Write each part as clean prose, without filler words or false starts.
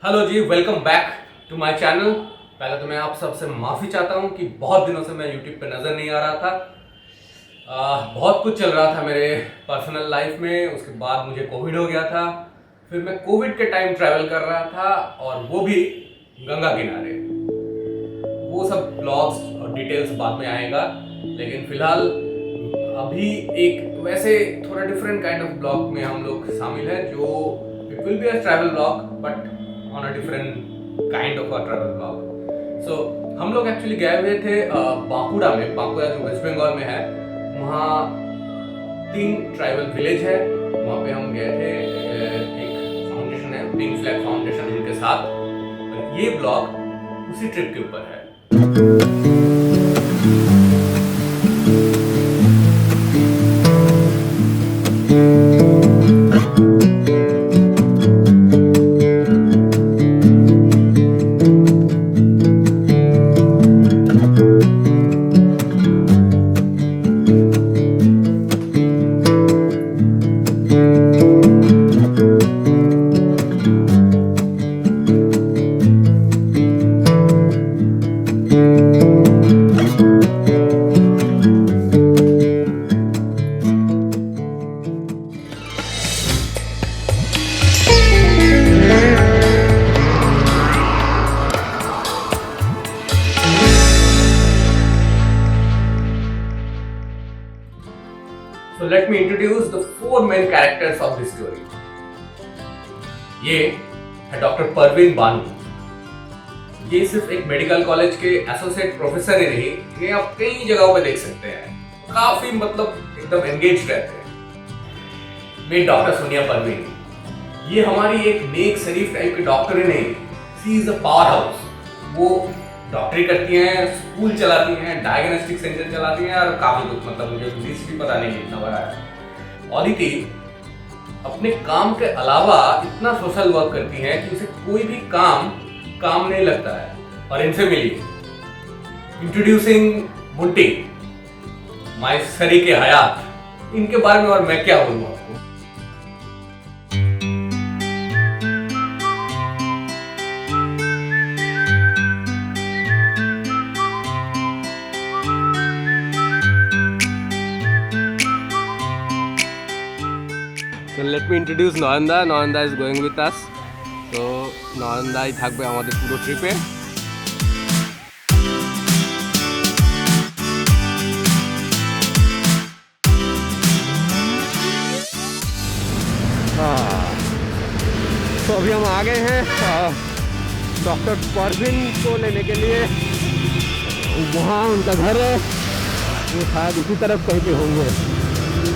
Hello ji, welcome back to my channel. पहले तो मैं आप सबसे माफ़ी चाहता हूँ कि बहुत दिनों से मैं यूट्यूब पे नज़र नहीं आ रहा था। बहुत कुछ चल रहा था मेरे पर्सनल लाइफ में। उसके बाद मुझे कोविड हो गया था। फिर मैं कोविड के टाइम ट्रैवल कर रहा था और वो भी गंगा किनारे। वो सब ब्लॉग्स और डिटेल्स बाद में आएगा, लेकिन फिलहाल अभी एक वैसे थोड़ा डिफरेंट काइंड ऑफ ब्लॉग में हम लोग शामिल हैं, जो it will be a travel blog but on a different kind of a travel blog. So हम लोग एक्चुअली गए हुए थे बांकुड़ा में। बांकुड़ा जो वेस्ट बंगाल में है, वहाँ 3 ट्राइबल विलेज है। वहाँ पे हम गए थे। एक फाउंडेशन है, पिंक फ्लैग फाउंडेशन, उनके साथ। और ये ब्लॉग उसी ट्रिप के ऊपर है। So let me introduce the 4 main characters of this story. ये है डॉक्टर परवीन बानू। ये सिर्फ एक मेडिकल कॉलेज के एसोसिएट प्रोफेसर ही नहीं, ये आप कई जगहों पे देख सकते हैं। काफी एकदम एंगेज रहते हैं। मेरी डॉक्टर सोनिया परवीन, ये हमारी एक नेक शरीफ टाइप की डॉक्टर ही नहीं, she is a power house. वो डॉक्टरी करती हैं, स्कूल चलाती हैं, डायग्नोस्टिक सेंटर चलाती हैं और काफी कुछ, मुझे लिस्ट भी पता नहीं कितना बड़ा है। ऑदिति अपने काम के अलावा इतना सोशल वर्क करती हैं कि उसे कोई भी काम नहीं लगता है। और इनसे मिलिए, इंट्रोड्यूसिंग मुंटी, माय शरीके हयात। इनके बारे में और मैं क्या बोलूं आपको। So let me introduce Noanda. Noanda is going with us. So Noanda থাকবে আমাদের পুরো ট্রিপে। तो अभी हम आ गए हैं डॉक्टर परवीन को लेने के लिए। वहाँ उनका घर है, वो शायद उसी तरफ कहीं पे होंगे,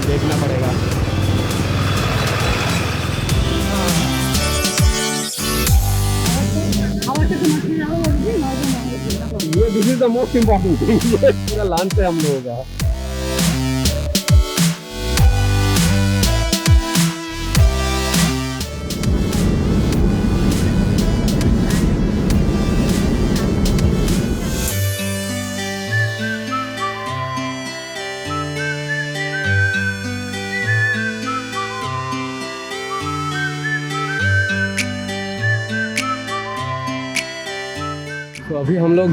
देखना पड़ेगा। ये this is the most important thing. ये पूरा लॉन्च है हम लोगों का। तो अभी हम लोग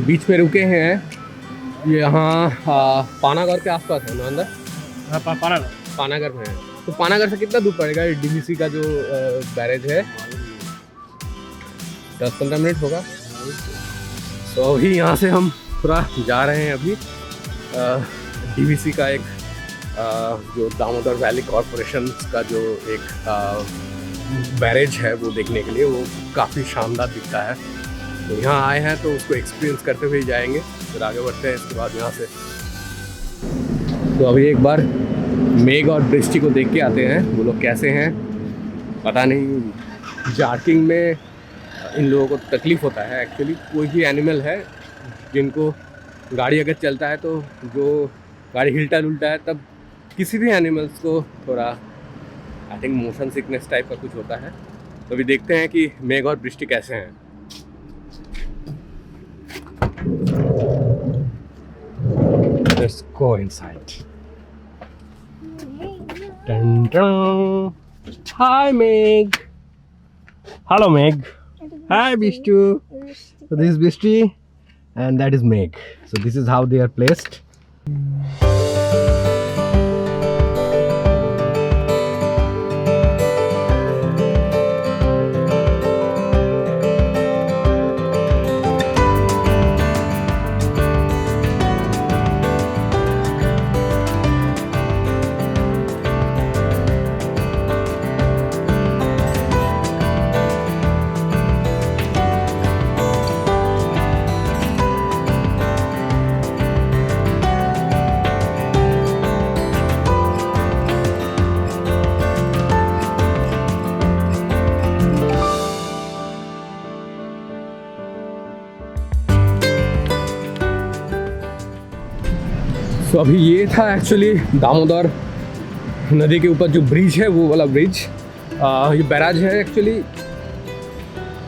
बीच पे रुके हैं। यहाँ पानागढ़ के आसपास है ना अंदर। पानागढ़ में है। तो पानागढ़ से कितना दूर पड़ेगा ये डीवीसी का जो बैरेज है? 10-15 मिनट होगा। तो अभी यहाँ से हम पूरा जा रहे हैं अभी डीवीसी का एक जो दामोदर वैली कॉरपोरेशन का जो एक बैरेज है वो देखने के लिए। वो काफ़ी शानदार दिखता है। तो यहाँ आए हैं तो उसको एक्सपीरियंस करते हुए जाएंगे, फिर आगे बढ़ते हैं इसके बाद यहाँ से। तो अभी एक बार मेघ और दृष्टि को देख के आते हैं, वो लोग कैसे हैं। पता नहीं जार्किंग में इन लोगों को तकलीफ़ होता है। एक्चुअली कोई भी एनिमल है जिनको गाड़ी अगर चलता है तो जो गाड़ी हिलता डुलता है, तब किसी भी एनिमल्स को थोड़ा I think motion sickness type का कुछ होता है। तो अभी देखते हैं कि मेघ और दृष्टि कैसे हैं। Let's go inside. Dun, dun. Hi, Meg. Hello, Meg. Hi, Bishtu. So this is Bishti and that is Meg. So this is how they are placed. तो अभी ये था एक्चुअली दामोदर नदी के ऊपर जो ब्रिज है वो वाला ब्रिज। ये बैराज है एक्चुअली।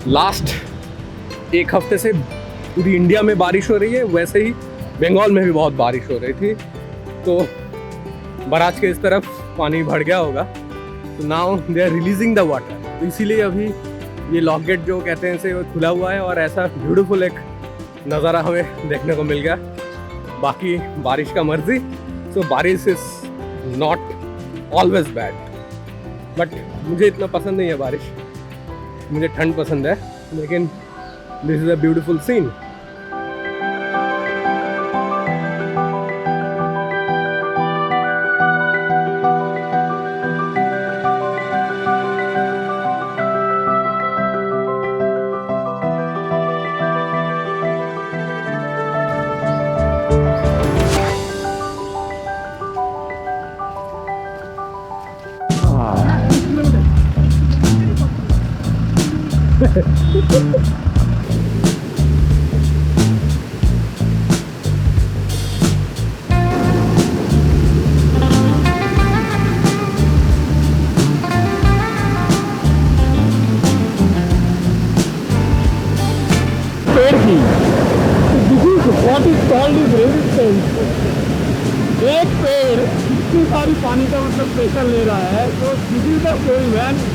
लास्ट एक हफ्ते से पूरी इंडिया में बारिश हो रही है, वैसे ही बंगाल में भी बहुत बारिश हो रही थी, तो बैराज के इस तरफ पानी भर गया होगा। तो now they are releasing the water, तो इसीलिए अभी ये लॉक गेट जो कहते हैं से वो खुला हुआ है और ऐसा ब्यूटीफुल एक नज़ारा हमें देखने को मिल गया। बाकी बारिश का मर्जी। सो बारिश is not always bad, but मुझे इतना पसंद नहीं है बारिश, मुझे ठंड पसंद है, लेकिन this is a beautiful scene. एक पेड़ इतनी सारी पानी का मतलब प्रेशर ले रहा है, तो this is the story man.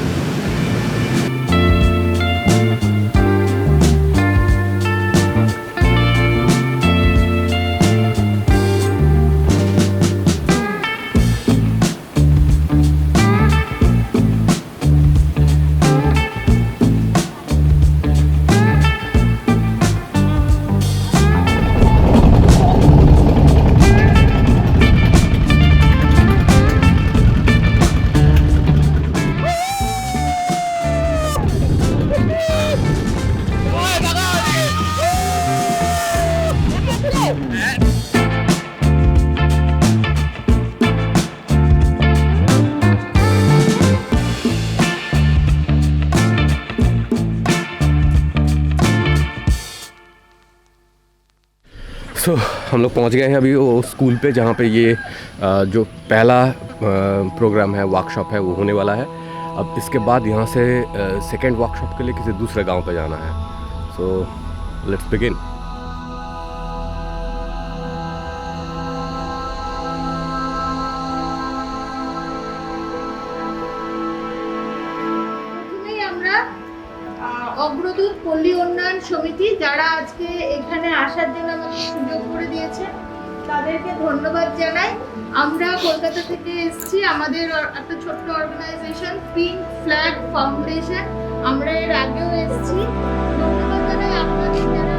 So हम लोग पहुंच गए हैं अभी वो स्कूल पे, जहाँ पे ये जो पहला प्रोग्राम है, वर्कशॉप है, वो होने वाला है। अब इसके बाद यहाँ से सेकेंड वर्कशॉप के लिए किसी दूसरे गांव पे जाना है। So let's begin. অগ্রদূত পল্লী উন্নয়ন সমিতি যারা আজকে এখানে আসার জন্য আমাকে সুযোগ করে দিয়েছে, তাদেরকে ধন্যবাদ জানাই। আমরা কলকাতা থেকে এসেছি, আমাদের একটা ছোট্ট অর্গানাইজেশন পিঙ্ক ফ্ল্যাগ ফাউন্ডেশন, আমরা এর আগেও এসেছি। ধন্যবাদ জানাই আপনাদের যারা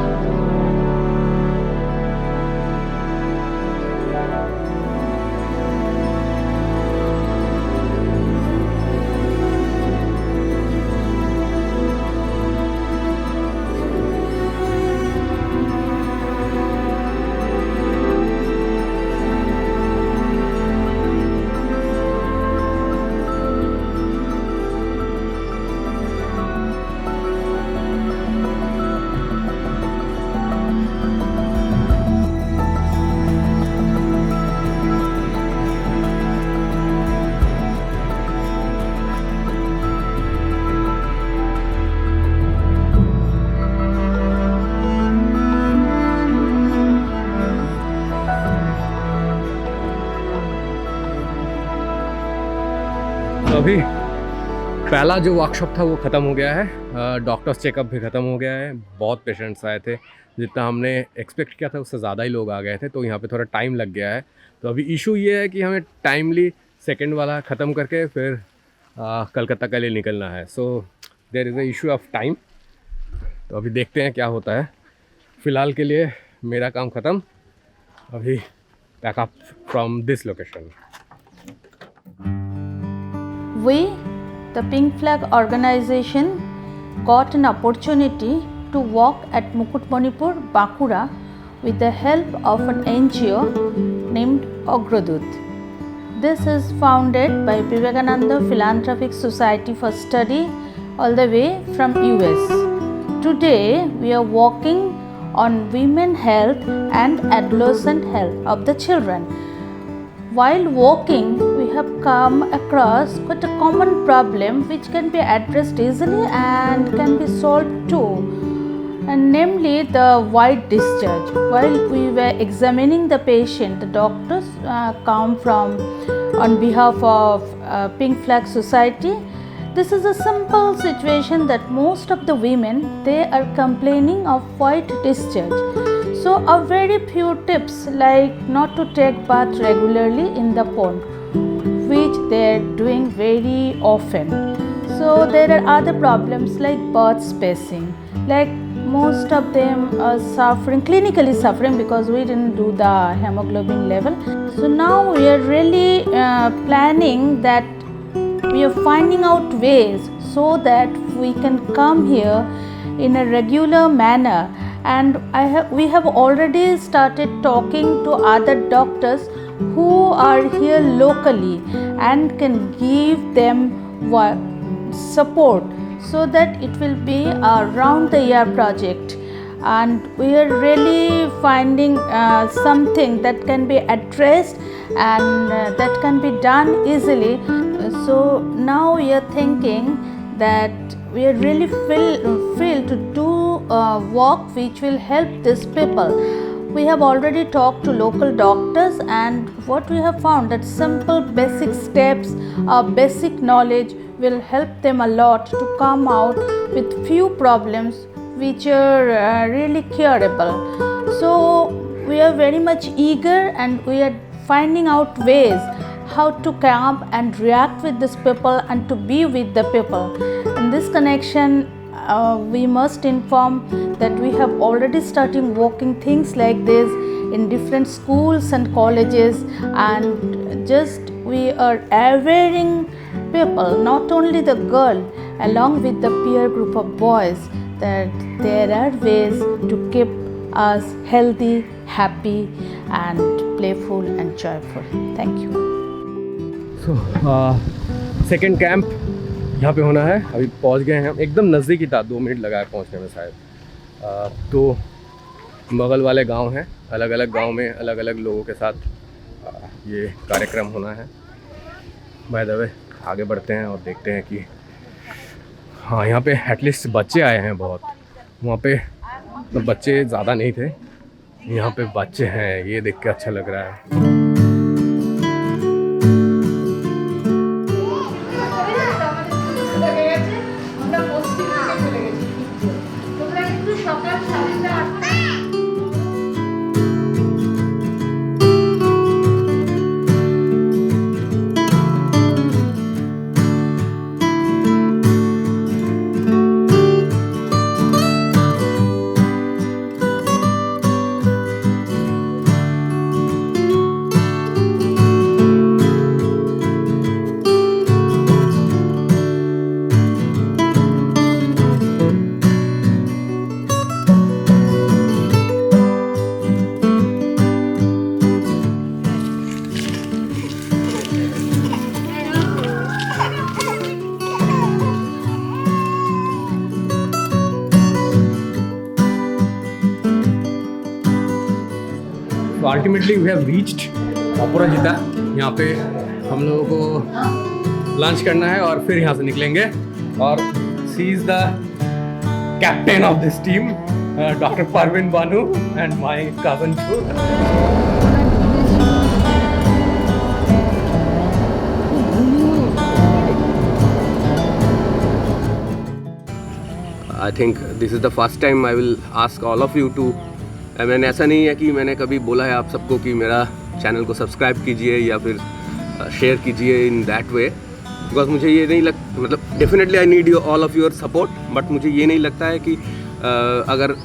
अभी पहला जो वर्कशॉप था वो ख़त्म हो गया है, डॉक्टर्स चेकअप भी ख़त्म हो गया है। बहुत पेशेंट्स आए थे, जितना हमने एक्सपेक्ट किया था उससे ज़्यादा ही लोग आ गए थे, तो यहाँ पे थोड़ा टाइम लग गया है। तो अभी इशू ये है कि हमें टाइमली सेकंड वाला ख़त्म करके फिर कलकत्ता के लिए निकलना है। So there is a issue of time. तो अभी देखते हैं क्या होता है। फ़िलहाल के लिए मेरा काम ख़त्म, अभी pack up from this location. We, the Pink Flag organization, got an opportunity to walk at Mukutmanipur, Bankura with the help of an NGO named Agrodut. This is founded by Vivekananda Philanthropic Society for Study all the way from US. Today we are walking on women health and adolescent health of the children. While walking, we have come across quite a common problem which can be addressed easily and can be solved too, and namely the white discharge. While we were examining the patient, the doctors come from on behalf of Pink Flag Society. This is a simple situation that most of the women, they are complaining of white discharge. So a very few tips like not to take bath regularly in the pond, which they are doing very often. So there are other problems like birth spacing, like most of them are suffering, clinically suffering because we didn't do the hemoglobin level. So now we are really planning that we are finding out ways so that we can come here in a regular manner. And we have already started talking to other doctors who are here locally and can give them support so that it will be a round the year project. And we are really finding something that can be addressed and that can be done easily. So now we are thinking that we are really feel to do work which will help these people. We have already talked to local doctors, and what we have found that simple basic steps, basic knowledge will help them a lot to come out with few problems which are really curable. So we are very much eager and we are finding out ways how to come and react with these people and to be with the people. In this connection, we must inform that we have already started working things like this in different schools and colleges, and just we are awareing people, not only the girl, along with the peer group of boys, that there are ways to keep us healthy, happy and playful and joyful. Thank you. So second camp यहाँ पे होना है। अभी पहुँच गए हैं हम, एकदम नज़दीक ही था, 2 मिनट लगा है पहुँचने में शायद। तो बगल वाले गांव हैं, अलग अलग गांव में अलग अलग लोगों के साथ ये कार्यक्रम होना है। बाय द वे आगे बढ़ते हैं और देखते हैं कि हाँ, यहाँ पे एटलीस्ट बच्चे आए हैं बहुत। वहाँ पे तो बच्चे ज़्यादा नहीं थे, यहाँ पे बच्चे हैं, ये देख के अच्छा लग रहा है। तो अल्टीमेटली वी हैव रीच्ड अपराजिता। यहाँ पे हम लोगों को लंच करना है और फिर यहाँ से निकलेंगे। और she is the captain of this team, doctor Parveen Banu and my cousin too. I think this is the first time I will ask all of you too, मैंने ऐसा नहीं है कि मैंने कभी बोला है आप सबको कि मेरा चैनल को सब्सक्राइब कीजिए या फिर शेयर कीजिए इन दैट वे, बिकॉज मुझे ये नहीं मतलब definitely I need all of your support, but मुझे ये नहीं लगता है कि अगर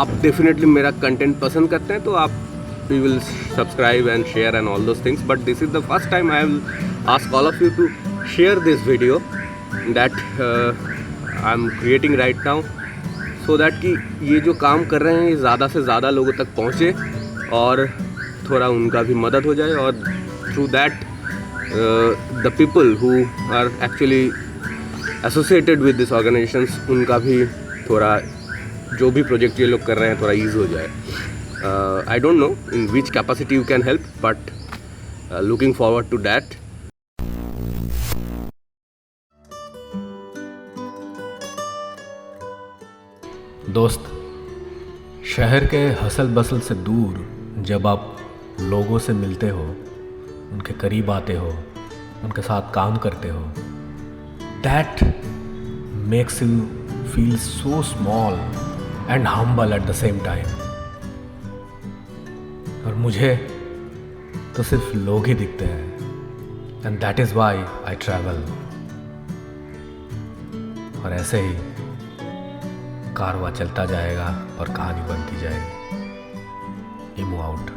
आप डेफिनेटली मेरा कंटेंट पसंद करते हैं तो आप we will subscribe and share and all those things, but this is the first time I will ask all of you to share this video that I am creating right now, so that कि ये जो काम कर रहे हैं ये ज़्यादा से ज़्यादा लोगों तक पहुँचे और थोड़ा उनका भी मदद हो जाए, और through that the people who are actually associated with this organisations उनका भी थोड़ा जो भी प्रोजेक्ट ये लोग कर रहे हैं थोड़ा ईजी हो जाए. I don't know in which capacity you can help, but looking forward to that. दोस्त, शहर के हसल बसल से दूर जब आप लोगों से मिलते हो, उनके करीब आते हो, उनके साथ काम करते हो, that makes you feel so small and humble at the same time. और मुझे तो सिर्फ लोग ही दिखते हैं, and that is why I travel. और ऐसे ही कारवां चलता जाएगा और कहानी बनती जाएगी. इमो आउट.